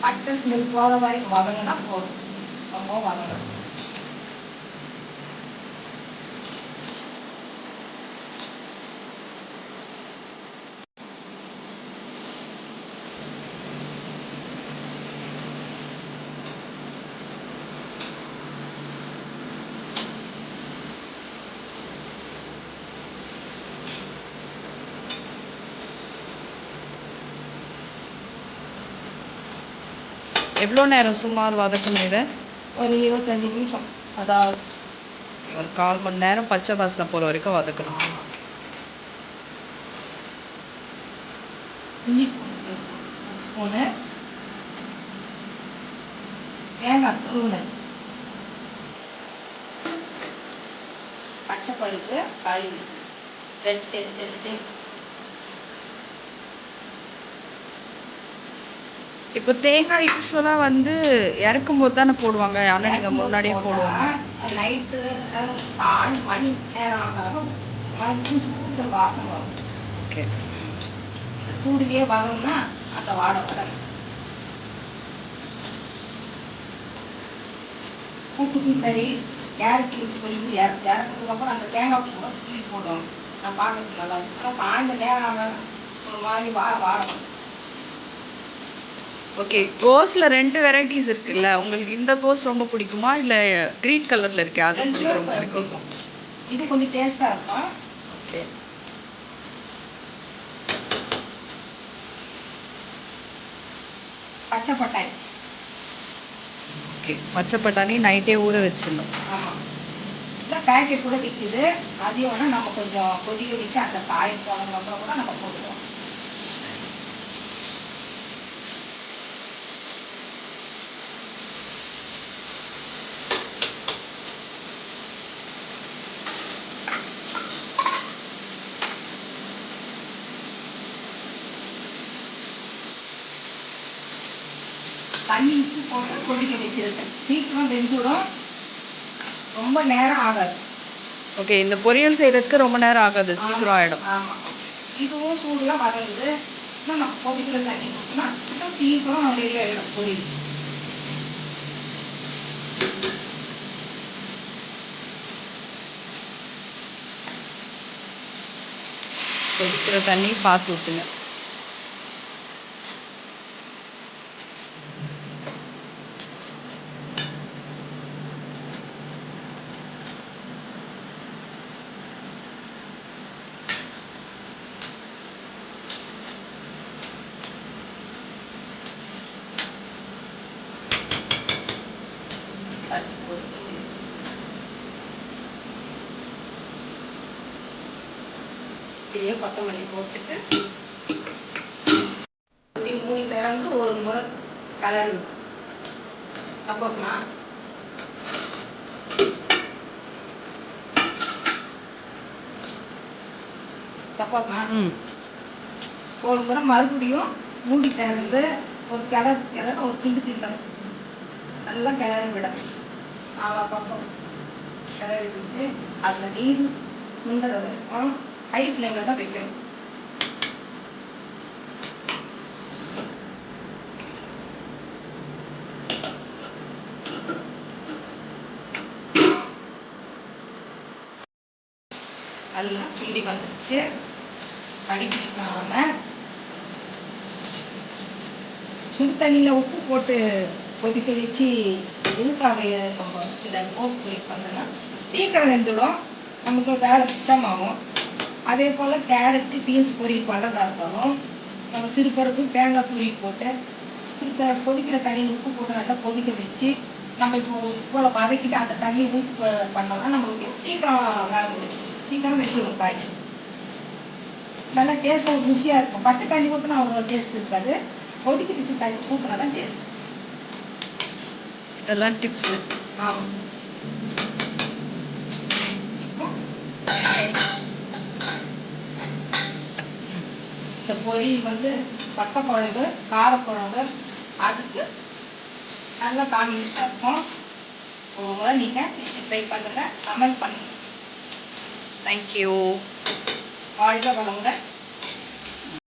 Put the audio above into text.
பச்சை ஸ்மெல் போகிற வரைக்கும் வதங்கினா போதும். ரொம்ப வதங்கணும். எவ்வளோ நேரம் சுமார் வதக்கணும் இதை? ஒரு 25 நிமிஷம். அதாவது ஒரு 1/4 மணி நேரம் பச்சை வாசனை போகிற வரைக்கும் வதக்கணும். இஞ்சி பூண்டு 1 ஸ்பூனு, தேங்காய் துருவல், பச்சை பருப்பு கழுவி 2 டேபிள். இப்போ தேங்காய் யூஸ்வலாக வந்து இறக்கும் போது தானே போடுவாங்க, ஆனால் நீங்கள் முன்னாடியே போடுவாங்க. நைட்டு 4 மணி நேரம் ஆனாலும் பூசு பூசு வாசனை வரும். ஓகே. சூடுலேயே வதங்கினா அந்த வாடை வராது. கூட்டுக்கும் சரி, கேரட் யூஸ் பண்ணி இறக்குறதுக்கப்புறம் அந்த தேங்காய் பூவை துணி போடுவோம். நான் பார்க்கறதுக்கு நல்லா இருக்கும். ஆனால் சாயந்தரம் நேரம் ஆக ஒரு மாதிரி வாடணும். ஓகே. கோஸில் 2 வெரைட்டிஸ் இருக்குல்ல, உங்களுக்கு இந்த கோஸ் ரொம்ப பிடிக்குமா இல்லை க்ரீன் கலரில் இருக்கே அது ரொம்ப பிடிக்கும்? இது கொஞ்சம் டேஸ்ட்டாக இருக்கும். ஓகே. பச்சை பட்டாணி. ஓகே. பச்சை பட்டாணி நைட்டே ஊற வச்சிடணும். ஆமாம். இல்லை பேக்கெட் கூட விற்கிது. அதையும் வேணால் நம்ம கொஞ்சம் கொதிக்க வச்சு அந்த சாயம் போனதுக்கப்புறம் கூட நம்ம போட்டுக்கலாம். தண்ணி உப்பு போட்டு கொதிக்க வச்சிருக்கேன். சீக்கிரம் வெந்துடும், ரொம்ப நேரம் ஆகாது. ஓகே. இந்த பொரியல் செய்கிறதுக்கு ரொம்ப நேரம் ஆகாது, சீக்கிரம் ஆகிடும். ஆமாம். இதுவும் சூடுலாம் வதங்குது. இன்னும் நம்ம கொதிக்கிற தண்ணி ஊற்றினா இன்னும் சீக்கிரம் ரெடி ஆகிடும் பொரியல். கொதிக்கிற தண்ணி பார்த்து ஊற்றுங்க. இப்படியே கொத்தமல்லி போட்டுட்டு இப்படி மூடி திறந்து ஒரு முறை கலர் சப்போஸ்னா ஒரு முறை மறுபடியும் மூடி திறந்து ஒரு கிளறு ஒரு கிண்டு கிண்டணும். நல்லா கிளறி விடணும். 4 பக்கம் கிளறி விட்டு அதில் நீர் சுண்டுற வரைக்கும் ஹை ஃப்ளேமில் தான் வைக்கணும். நல்லா சுண்டி வந்துடுச்சு. கடிக்காம சுடு தண்ணியில் உப்பு போட்டு கொதிக்க வச்சு எதுக்காக நம்ம இந்த கோஸ் பொரியல் பண்ணுறோன்னா சீக்கிரம் வெந்துடும், நமக்கு வேலை மிச்சமாகும். அதே போல் கேரட்டு பீன்ஸ் பொரியல் பண்ணுறதா இருந்தாலும் நம்ம சிறுபருப்பு தேங்காய் துருவி போட்டு கொதிக்கிற தண்ணியில் உப்பு போட்டு நல்லா கொதிக்க வச்சு நம்ம இப்போ உப்புல வதக்கிட்டு அந்த தண்ணி ஊற்றி பண்ணோம்னா நம்மளுக்கு சீக்கிரம் வேலை முடியும். சீக்கிரம் வெந்துடும் காய். நல்லா டேஸ்ட் ருசியாக இருக்கும். பச்சை தண்ணி ஊற்றினா அவ்வளோ டேஸ்ட் இருக்காது. கொதிக்க வச்சு தண்ணி ஊற்றினா தான் டேஸ்ட். இதெல்லாம் டிப்ஸு. ஆமாம். இந்த பொரியல் வந்து சக்கை குழம்பு, காரக்குழம்பு அதுக்கு நல்ல காம்பினேஷனாக இருக்கும். ஒரு முறை நீங்கள் ட்ரை பண்ணுங்கள், கமெண்ட் பண்ணுங்கள். தேங்க்யூ. வாழ்க வளமுடன்.